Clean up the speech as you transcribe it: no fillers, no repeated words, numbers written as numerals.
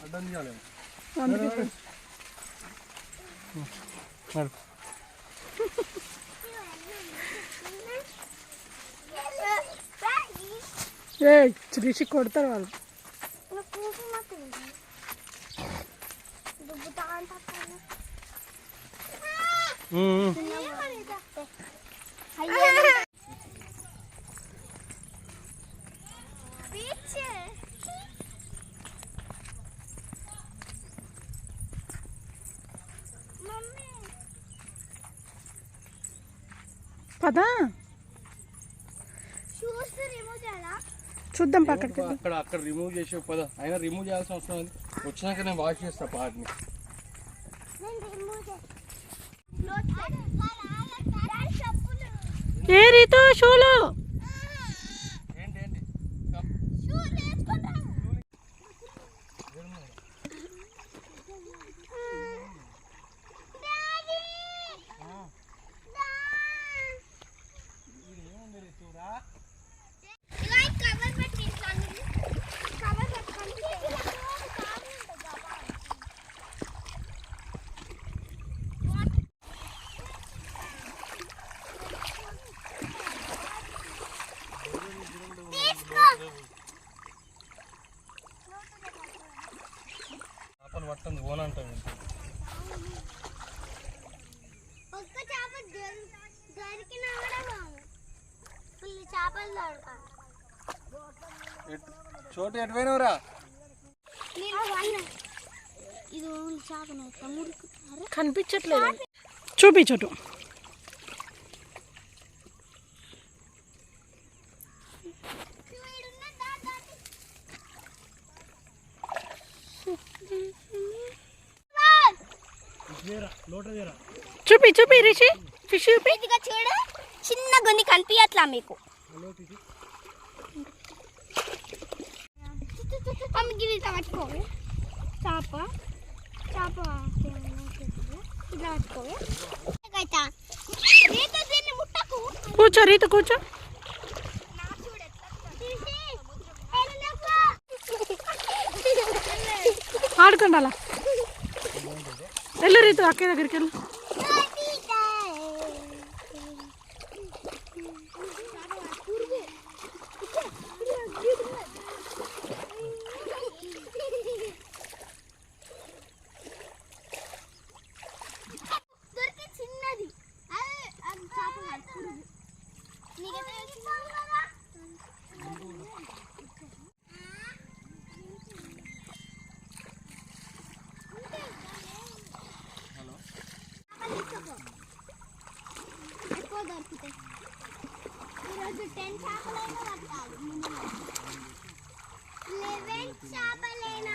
అడ్డం తీయాలి. రిషి కొడతారు వాళ్ళు. పదా చూద్దాం పక్కడికి. అక్కడ రిమూవ్ చేసే పద. అయినా రిమూవ్ చేయాల్సిన అవసరం ఉంది. వచ్చినాక నేను వాష్ చేస్తా పాటిని. ఏ రీతు షూలు పట్టండి ఓన్ అంటాను. చోటు ఎటువైనవరా? కనిపించట్లేదు. చూపి చోటు. చూపి చూపి రిషి ఫిష్ చూపి. చూడు చిన్న గొంది కనిపించట్లా మీకు. పట్టుకోవి చేప చేప ఇలా పట్టుకోవి. కూర్చో రీత కూర్చో. ఆడుకోండి అలా. వెళ్ళు రీతు అక్క దగ్గరికి వెళ్ళు. ఈరోజు 10 చేపలైనా పట్టాలి. 11 చేపలైనా